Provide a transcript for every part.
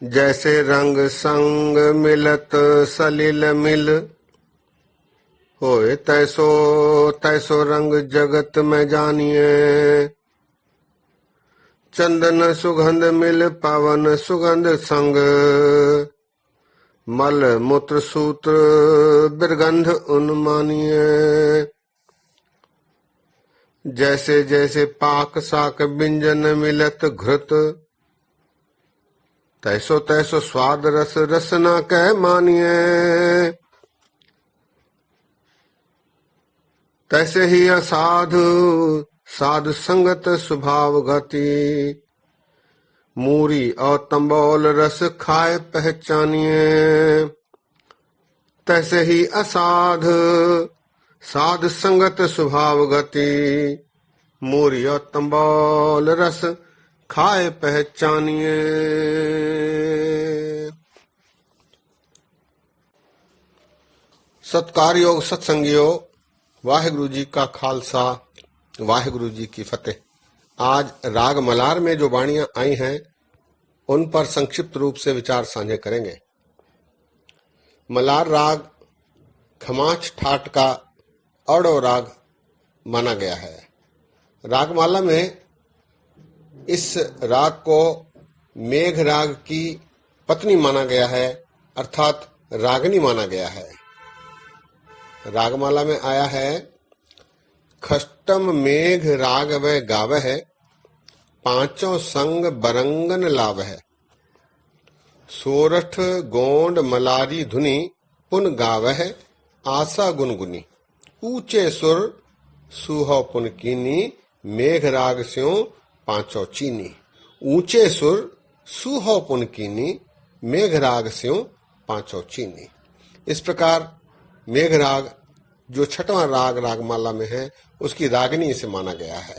जैसे रंग संग मिलत सलिल मिल, होए तैसो तैसो रंग जगत में जानिए। चंदन सुगंध मिल पवन सुगंध संग, मल मूत्र सूत्र बिरगंध उन्मानिए। जैसे जैसे पाक साक व्यंजन मिलत घृत, तैसो तैसो स्वाद रस रसना कह मानिए। तैसे ही असाधु साधु संगत स्वभाव गति, मूरी और तंबोल रस खाए पहचानिए। तैसे ही असाधु साधु संगत स्वभाव गति, मूरी और तंबोल रस खाए पहचानिए। सत्कार योग सत्संगियो, वाहिगुरु जी का खालसा वाहिगुरु जी की फतेह। आज राग मलार में जो वाणियां आई हैं उन पर संक्षिप्त रूप से विचार साझे करेंगे। मलार राग खमाच ठाट का औड़ो राग माना गया है। रागमाला में इस राग को मेघ राग की पत्नी माना गया है, अर्थात रागनी माना गया है। रागमाला में आया है, खष्टम मेघ राग वह गावह है, पांचों संग बरंगन लावह। सोरठ गोंड मलारी धुनी, पुन गावह आशा गुनगुनी। ऊंचे सुर सुहो पुन कीनी, मेघ राग स्यों पांचों चीनी। ऊंचे सुर सुहो पुन कीनी, मेघ राग स्यों पांचों चीनी। इस प्रकार मेघ राग जो छठवां राग रागमाला में है, उसकी रागिनी इसे माना गया है।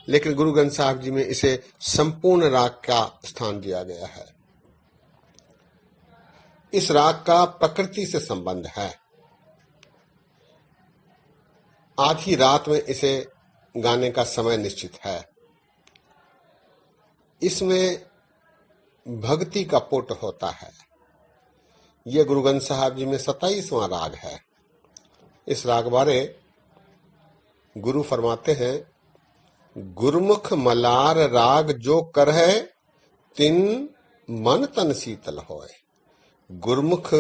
लेकिन गुरु ग्रंथ साहिब जी में इसे संपूर्ण राग का स्थान दिया गया है। इस राग का प्रकृति से संबंध है। आधी रात में इसे गाने का समय निश्चित है। इसमें भक्ति का पुट होता है। यह गुरु ग्रंथ साहिब जी में 27वां राग है। इस राग बारे गुरु फरमाते हैं, गुरमुख मलार राग जो कर है, तिन मन तन शीतल होए। गुरमुख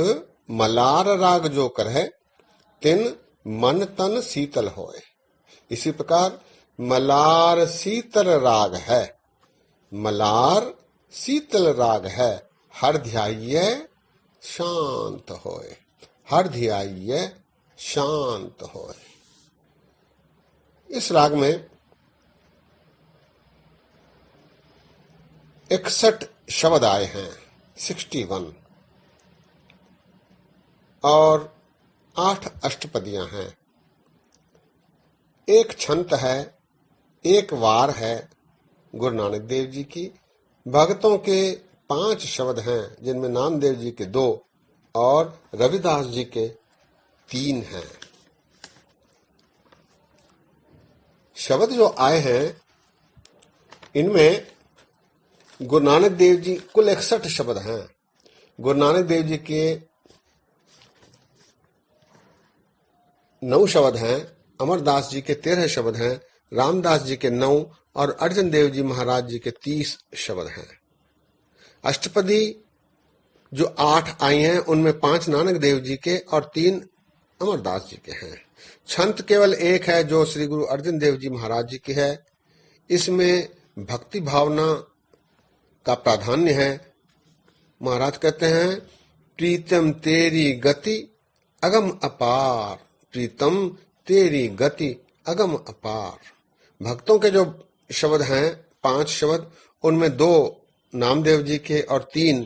मलार राग जो कर है, तिन मन तन शीतल होए। इसी प्रकार मलार शीतल राग है। मलार शीतल राग है, हर ध्याये शांत होए। हर ध्याये शांत होए। इस राग में 61 शब्द आए हैं, 61, और 8 अष्टपदियां हैं। एक छंत है, एक वार है गुरु नानक देव जी की। भक्तों के 5 शब्द हैं, जिनमें नामदेव जी के 2 और रविदास जी के 3 हैं। शब्द जो आए हैं, इनमें गुरु नानक देव जी कुल 61 शब्द हैं। गुरु नानक देव जी के 9 शब्द हैं, अमरदास जी के 13 शब्द हैं, रामदास जी के 9 और अर्जन देव जी महाराज जी के 30 शब्द हैं। अष्टपदी जो 8 आई हैं, उनमें 5 नानक देव जी के और 3 अमरदास जी के हैं। छंत केवल एक है, जो श्री गुरु अर्जन देव जी महाराज जी की है। इसमें भक्ति भावना का प्राधान्य है। महाराज कहते हैं, प्रीतम तेरी गति अगम अपार, प्रीतम तेरी गति अगम अपार। भक्तों के जो शब्द हैं 5 शब्द, उनमें 2 नामदेव जी के और 3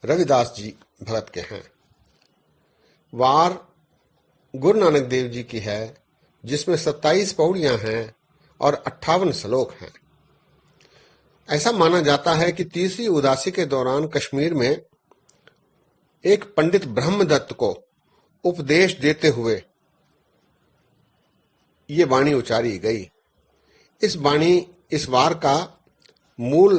रविदास जी भगत के हैं। वार गुरु नानक देव जी की है, जिसमें 27 पौड़ियां हैं और 58 श्लोक हैं। ऐसा माना जाता है कि तीसरी उदासी के दौरान कश्मीर में एक पंडित ब्रह्मदत्त को उपदेश देते हुए ये वाणी उचारी गई। इस वार का मूल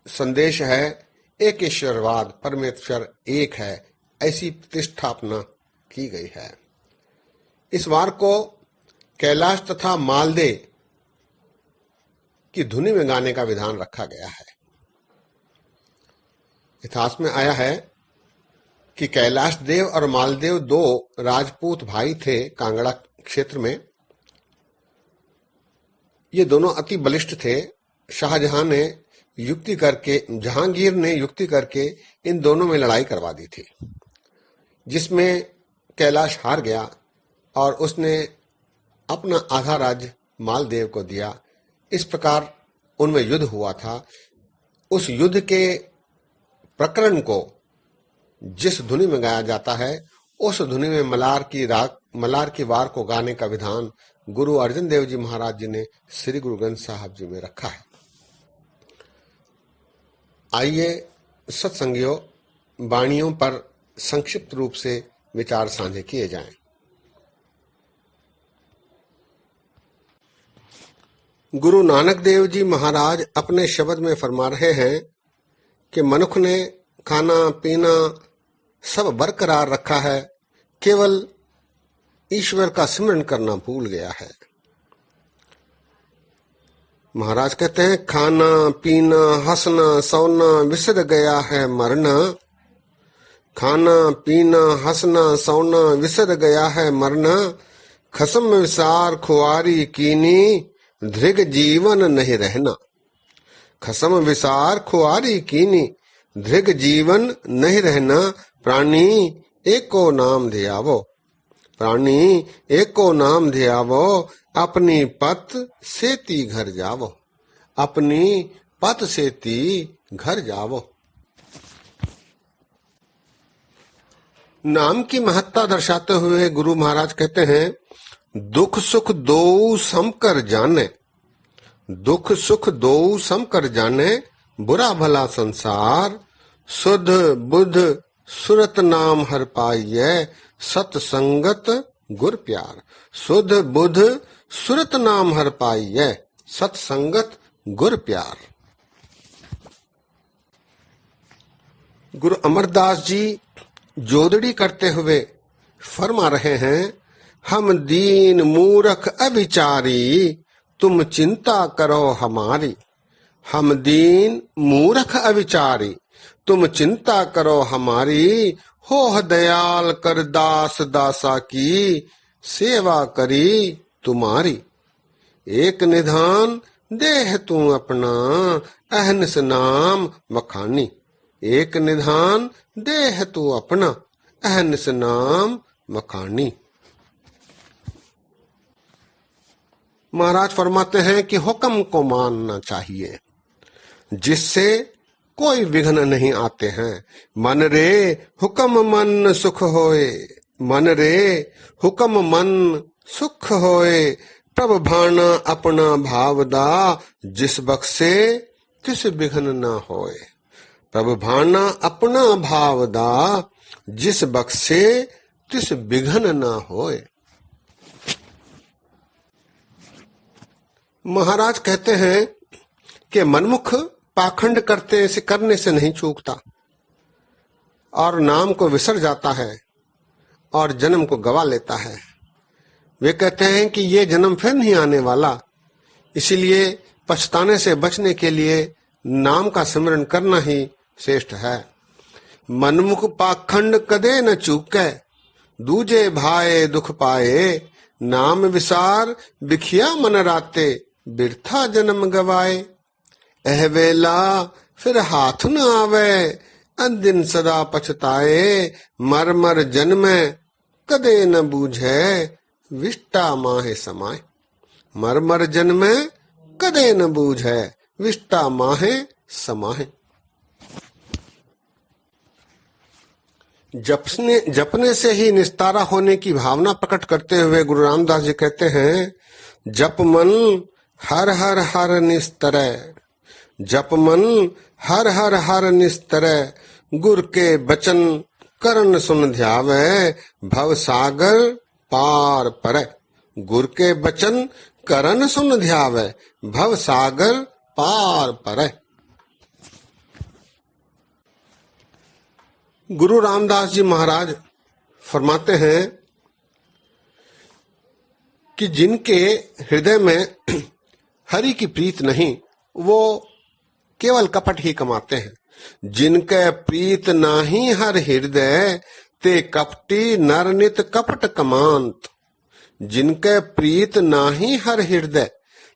संदेश है एक ईश्वरवाद, परमेश्वर एक है, ऐसी प्रतिष्ठापना की गई है। इस वार को कैलाश तथा मालदेव की धुनी में गाने का विधान रखा गया है। इतिहास में आया है कि कैलाश देव और मालदेव दो राजपूत भाई थे कांगड़ा क्षेत्र में। ये दोनों अति बलिष्ठ थे। शाहजहां ने युक्ति करके, जहांगीर ने युक्ति करके इन दोनों में लड़ाई करवा दी थी, जिसमें कैलाश हार गया और उसने अपना आधा राज्य मालदेव को दिया। इस प्रकार उनमें युद्ध हुआ था। उस युद्ध के प्रकरण को जिस धुनी में गाया जाता है, उस धुनी में मलार की वार को गाने का विधान गुरु अर्जन देव जी महाराज जी ने श्री गुरु ग्रंथ साहब जी में रखा है। आइए सत्संगियों, वाणियों पर संक्षिप्त रूप से विचार साझे किए जाएं। गुरु नानक देव जी महाराज अपने शब्द में फरमा रहे हैं कि मनुष्य ने खाना पीना सब बरकरार रखा है, केवल ईश्वर का स्मरण करना भूल गया है। महाराज कहते हैं, खाना पीना हंसना सोना विसर गया है मरना। खाना पीना हंसना सोना विसर गया है मरना। खसम विसार खुआरी कीनी धृग जीवन नहीं रहना। खसम विसार खुआरी कीनी धृग जीवन नहीं रहना। प्राणी एको नाम ध्यावो, प्राणी एको नाम ध्यावो। अपनी पत सेती घर जावो, अपनी पत सेती घर जावो। नाम की महत्ता दर्शाते हुए गुरु महाराज कहते हैं, दुख सुख दो सम कर जाने। दुख सुख दो सम कर जाने। बुरा भला संसार सुध बुध सुरत नाम हर पाइये। सत्संगत गुर प्यार सुध बुध सुरत नाम हर पाइये। सत्संगत गुर प्यार। गुरु अमरदास जी जोदड़ी करते हुए फरमा रहे हैं, हम दीन मूर्ख अभिचारी तुम चिंता करो हमारी। हम दीन मूर्ख अविचारी तुम चिंता करो हमारी। हो दयाल कर दास दासा की सेवा करी तुम्हारी। एक निधान देह तू अपना अहनस नाम बखानी। एक निधान देह तू अपना अहनस नाम बखानी। महाराज फरमाते हैं कि हुक्म को मानना चाहिए, जिससे कोई विघ्न नहीं आते हैं। मन रे हुक्म मन सुख होए। मन रे हुक्म मन सुख होए। प्रभ भाना अपना भावदा जिस बख्शे तिस विघ्न न होए। प्रभ भाना अपना भावदा जिस बख्शे तिस विघ्न न होए। महाराज कहते हैं कि मनमुख पाखंड करने से नहीं चूकता और नाम को विसर जाता है और जन्म को गवा लेता है। वे कहते हैं कि ये जन्म फिर नहीं आने वाला, इसीलिए पछताने से बचने के लिए नाम का स्मरण करना ही श्रेष्ठ है। मनमुख पाखंड कदे न चूके, दूजे भाए दुख पाए। नाम विसार बिखिया मन राते, बिरथा जन्म गवाए। एह वेला फिर हाथ न आवे, अनदिन सदा पछताए। मर मर जन्मे कदे न बूझे, विष्टा माहे समाए। मर मर जन्मे कदे न बूझे, विष्टा माहे समाहे। जपने से ही निस्तारा होने की भावना प्रकट करते हुए गुरु रामदास जी कहते हैं, जप मन हर हर हर निस्तरय। जप मन हर हर हर निस्तरय। गुर के बचन करण सुन ध्यावे, भव सागर पार परै। गुर के बचन करण सुन ध्यावे, भव सागर पार परै। गुरु रामदास जी महाराज फरमाते हैं कि जिनके हृदय में हरि की प्रीत नहीं, वो केवल कपट ही कमाते हैं। जिनके प्रीत नाही हर हृदय, ते कपटी नर नित कपट कमांत। जिनके प्रीत नाही हर हृदय,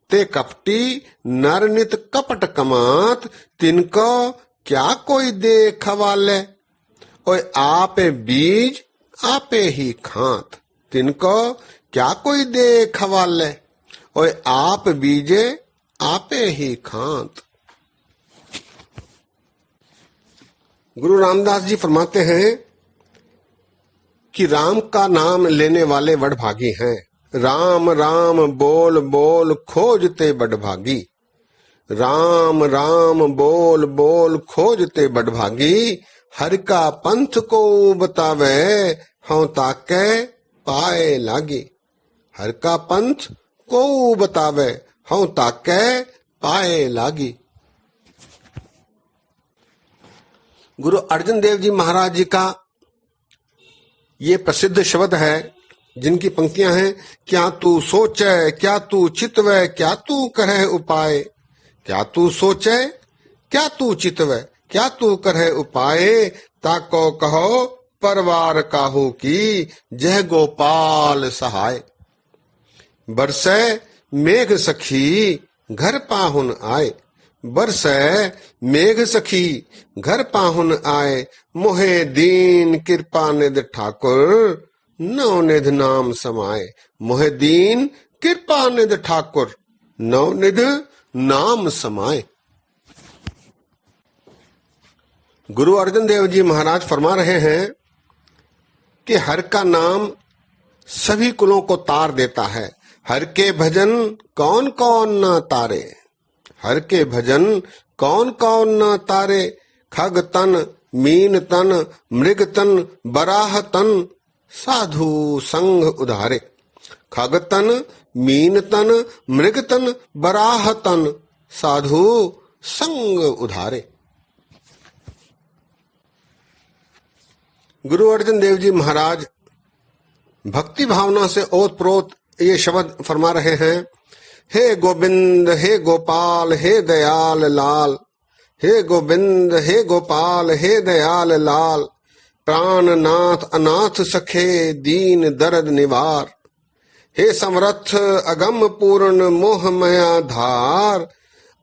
ते कपटी नर नित कपट कमात। तिनको क्या कोई देख वाले, ओए आपे बीज आपे ही खात। तिनको क्या कोई देख वाले, ओए आप बीजे आपे ही खात। गुरु रामदास जी फरमाते हैं कि राम का नाम लेने वाले वडभागी हैं। राम राम बोल बोल खोजते बडभागी। राम राम बोल बोल खोजते बडभागी। हर का पंथ को बतावे, हाँ ताके पाए लागी। हर का पंथ को बतावे, हाँ ताके पाए लागी। गुरु अर्जन देव जी महाराज जी का ये प्रसिद्ध शब्द है, जिनकी पंक्तियां हैं, क्या तू सोचे क्या तू चितवे, क्या तू करे उपाय। क्या तू सोचे क्या तू चितवे, क्या तू करे उपाय। ताको कहो परवार काहू की, जय गोपाल सहाय। बरसे मेघ सखी घर पाहुन आए। बरसे मेघ सखी घर पाहुन आए। मोहे दीन कृपा निध ठाकुर, नवनिध नाम समाए। मोहे दीन कृपा निध ठाकुर, नवनिध नाम समाए। गुरु अर्जन देव जी महाराज फरमा रहे हैं कि हर का नाम सभी कुलों को तार देता है। हर के भजन कौन कौन न तारे। हर के भजन कौन कौन न तारे। खग तन मीन तन मृग तन बराह तन, साधु संग उधारे। खग तन मीन तन मृग तन बराह तन, साधु संग उधारे। गुरु अर्जन देव जी महाराज भक्ति भावना से ओत प्रोत ये शब्द फरमा रहे हैं। हे गोविंद हे गोपाल हे दयाल लाल। हे गोविंद हे गोपाल हे दयाल लाल। प्राणनाथ अनाथ सखे दीन दर्द निवार। हे समर्थ अगम पूर्ण मोह मया धार।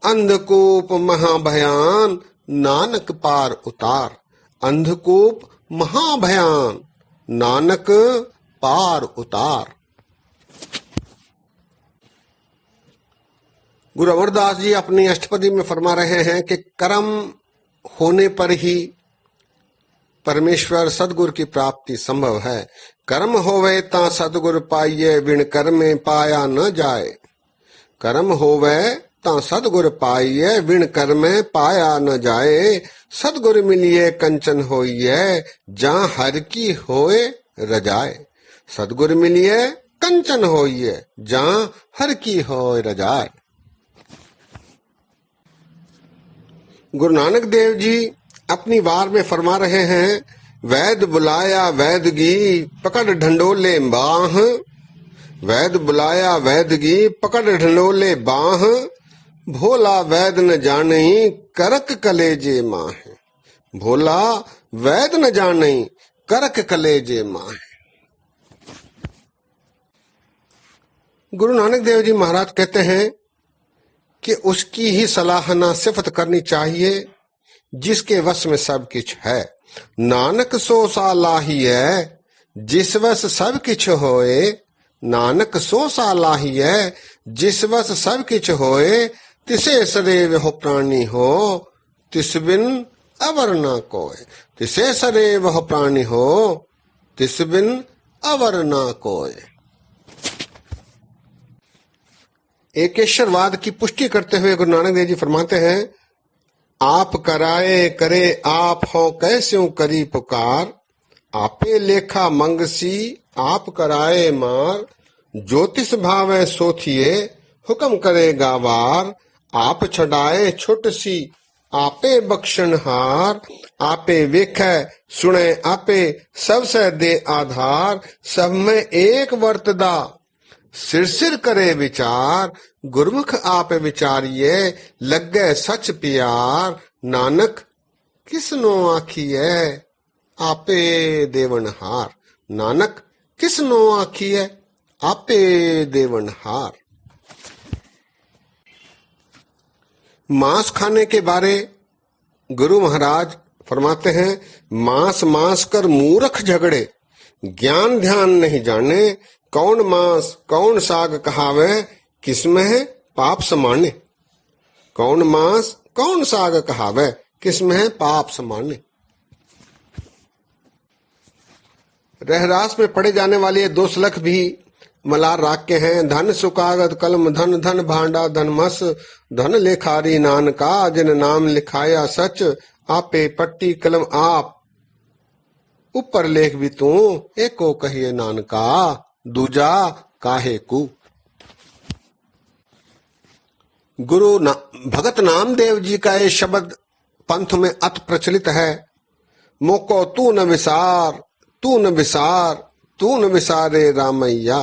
अंधकूप महाभयान नानक पार उतार। अंधकूप महाभयान नानक पार उतार। गुरु अमरदास जी अपनी अष्टपदी में फरमा रहे हैं कि कर्म होने पर ही परमेश्वर सदगुरु की प्राप्ति संभव है। कर्म होवे ता सदगुरु पाइये, बिन कर्मे पाया न जाए। कर्म होवे ता सदगुरु पाइये, बिन कर्मे पाया न जाए। सदगुरु मिलिए कंचन होइए, जहाँ हर की होए रजाए। सदगुरु मिलिए कंचन होइए, जहाँ हर की होए रजाए। गुरु नानक देव जी अपनी वार में फरमा रहे हैं, वैद बुलाया वैदगी पकड़ ढंडोले बाह। वैद बुलाया वैदगी पकड़ ढंडोले बाह। भोला वैद न जानई करक कलेजे माह। भोला वैद न जानई करक कलेजे माह। गुरु नानक देव जी महाराज कहते हैं कि उसकी ही सलाहना सिफत करनी चाहिए जिसके वश में सब कुछ है। नानक सो सालाही है जिस वश सब कुछ होए। नानक सो सालाही है जिस वश सब कुछ होए। तिसे सदैव हो प्राणी हो, तिस बिन अवर न कोय। तिसे सदैव हो प्राणी हो, तिस बिन अवर न कोय। एकेश्वरवाद की पुष्टि करते हुए गुरु नानक देव जी फरमाते हैं, आप कराए करे आप हो कैस्यों करी पुकार। आपे लेखा मंगसी आप कराए मार। ज्योतिष भावे सोथिए हुक्म करेगा वार। आप छड़ाए छुट सी आपे बख्शनहार, आपे वेखै सुने आपे, सबसे दे आधार, सब में एक वर्तदा, सिर सिर करे विचार, गुरमुख आप विचारिए, लगे सच प्यार, नानक किसनो आखिए, आपे देवनहार। नानक किसनो आखिए, आपे देवनहार। मांस खाने के बारे गुरु महाराज फरमाते हैं, मांस मांस कर मूर्ख झगड़े, ज्ञान ध्यान नहीं जाने, कौन मांस कौन साग कहावे, किसमें है पाप समाने। कौन मांस कौन साग कहावे, किसमें है पाप समाने। रहरास में पढ़े जाने वाले दो श्लोक भी मलार राग के हैं। धन सुकागत कलम धन, धन भांडा धन मस, धन लेखारी नानका, जिन नाम लिखाया सच, आपे पट्टी कलम आप, ऊपर लेख भी तू, एको कहिए नानका, दूजा काहे कु। भगत नामदेव जी का ये शब्द पंथ में अत प्रचलित है। मोको तू न विसार, तू न विसार, तू न विसारे रामैया।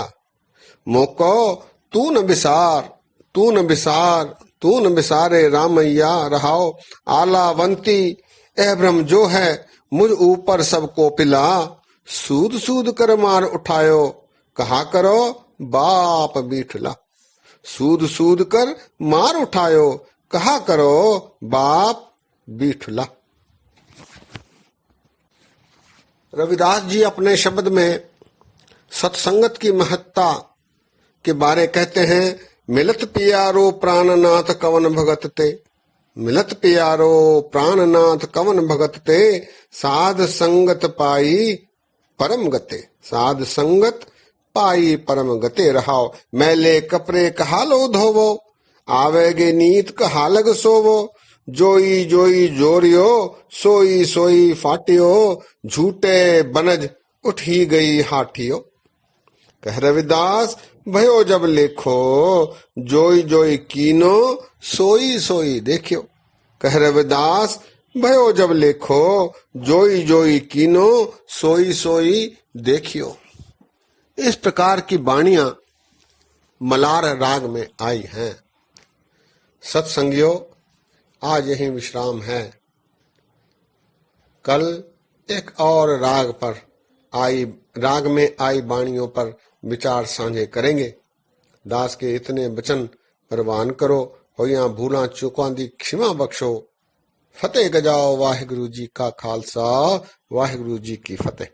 मोको तू न विसार, तू न विसार, तू न विसारे रामैया। रहाओ आलावंती एह ब्रह्म जो है, मुझ ऊपर सबको पिला, सूद सूद कर मार उठायो, कहा करो बाप बीठला। सूद सूद कर मार उठायो, कहा करो बाप बीठला। रविदास जी अपने शब्द में सत्संगत की महत्ता के बारे कहते हैं, मिलत पियारो प्राणनाथ कवन भगत ते, मिलत पियारो प्राणनाथ कवन भगत ते, साध संगत पाई परम गते, साध संगत पाई परम गते। रहाओ मैले कपड़े कहालो धोवो, आवेगे नीत कहालग सोवो, जोई जोई जोरियो, सोई सोई फाटियो, झूठे बनज उठी गई हाटियो। कह रविदास भयो जब लेखो, जोई जोई कीनो, सोई सोई देखियो। कह रविदास भयो जब लेखो, जोई जोई कीनो, सोई सोई देखियो। इस प्रकार की वाणियां मलार राग में आई हैं। सत्संगियों, आज यही विश्राम है। कल एक और राग में आई वाणियों पर विचार साझे करेंगे। दास के इतने वचन प्रवान करो, होइया भूला चूकां दी क्षमा बख्शो। फतेह गजाओ वाहिगुरु जी का खालसा, वाहिगुरु जी की फतेह।